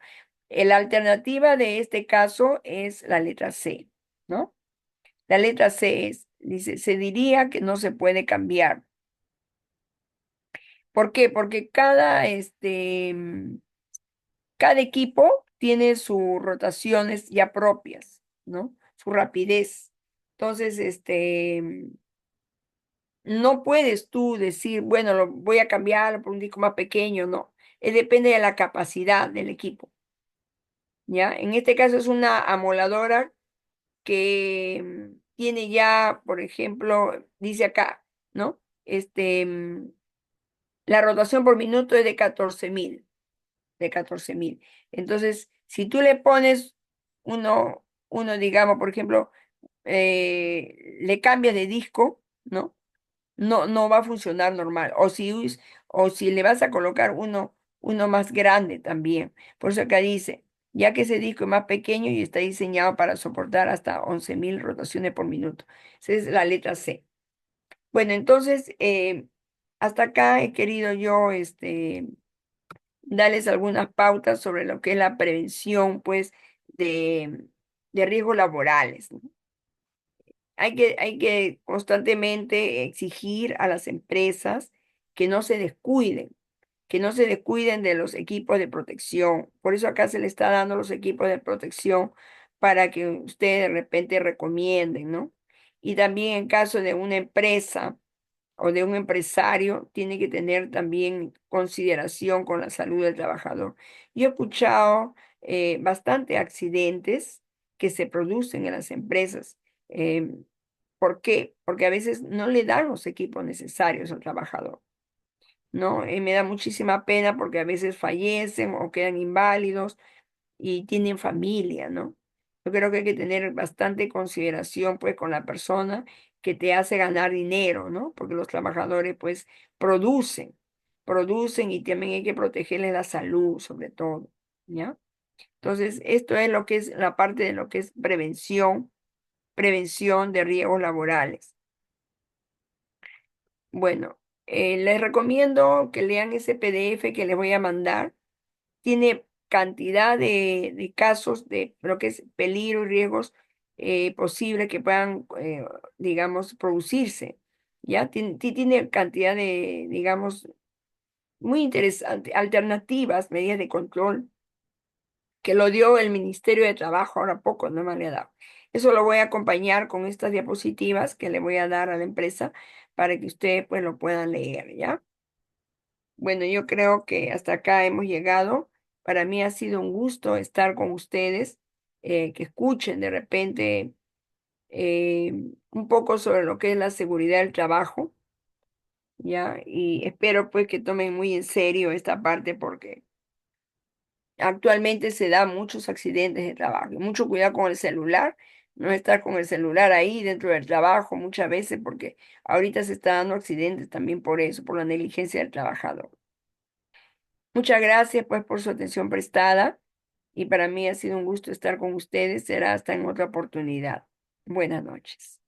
La alternativa de este caso es la letra C, ¿no? La letra C es, dice, se diría que no se puede cambiar. ¿Por qué? Porque cada equipo tiene sus rotaciones ya propias, ¿no? Su rapidez. Entonces, no puedes tú decir, bueno, lo voy a cambiar por un disco más pequeño, no. Depende de la capacidad del equipo, ¿ya? En este caso es una amoladora que tiene ya, por ejemplo, dice acá, ¿no? La rotación por minuto es de 14.000, de 14.000. Entonces, si tú le pones digamos, por ejemplo, le cambias de disco, ¿no? No va a funcionar normal. O si le vas a colocar uno más grande también. Por eso acá dice, ya que ese disco es más pequeño y está diseñado para soportar hasta 11.000 rotaciones por minuto. Esa es la letra C. Bueno, entonces, hasta acá he querido yo darles algunas pautas sobre lo que es la prevención, pues, de riesgos laborales, ¿no? Hay que constantemente exigir a las empresas que no se descuiden, que no se descuiden de los equipos de protección. Por eso acá se le está dando los equipos de protección para que ustedes de repente recomienden, ¿no? Y también en caso de una empresa o de un empresario, tiene que tener también consideración con la salud del trabajador. Yo he escuchado bastante accidentes que se producen en las empresas. Em, ¿Por qué? Porque a veces no le dan los equipos necesarios al trabajador, ¿no? Me da muchísima pena porque a veces fallecen o quedan inválidos y tienen familia, ¿no? Yo creo que hay que tener bastante consideración, pues, con la persona que te hace ganar dinero, ¿no? Porque los trabajadores, pues, producen y también hay que protegerles la salud, sobre todo, ¿ya? Entonces, esto es lo que es la parte de lo que es prevención de riesgos laborales. Bueno, les recomiendo que lean ese PDF que les voy a mandar. Tiene cantidad de casos de lo que es peligro y riesgos posibles que puedan, digamos, producirse. ¿Ya? Tiene cantidad de, digamos, muy interesante, alternativas, medidas de control que lo dio el Ministerio de Trabajo, ahora poco no me le ha dado. Eso lo voy a acompañar con estas diapositivas que le voy a dar a la empresa para que ustedes pues lo puedan leer, ¿ya? Bueno, yo creo que hasta acá hemos llegado. Para mí ha sido un gusto estar con ustedes, que escuchen de repente eh, un poco sobre lo que es la seguridad del trabajo, ¿ya? Y espero pues que tomen muy en serio esta parte porque actualmente se dan muchos accidentes de trabajo. Y mucho cuidado con el celular, no estar con el celular ahí dentro del trabajo muchas veces porque ahorita se está dando accidentes también por eso, por la negligencia del trabajador. Muchas gracias pues por su atención prestada y para mí ha sido un gusto estar con ustedes. Será hasta en otra oportunidad. Buenas noches.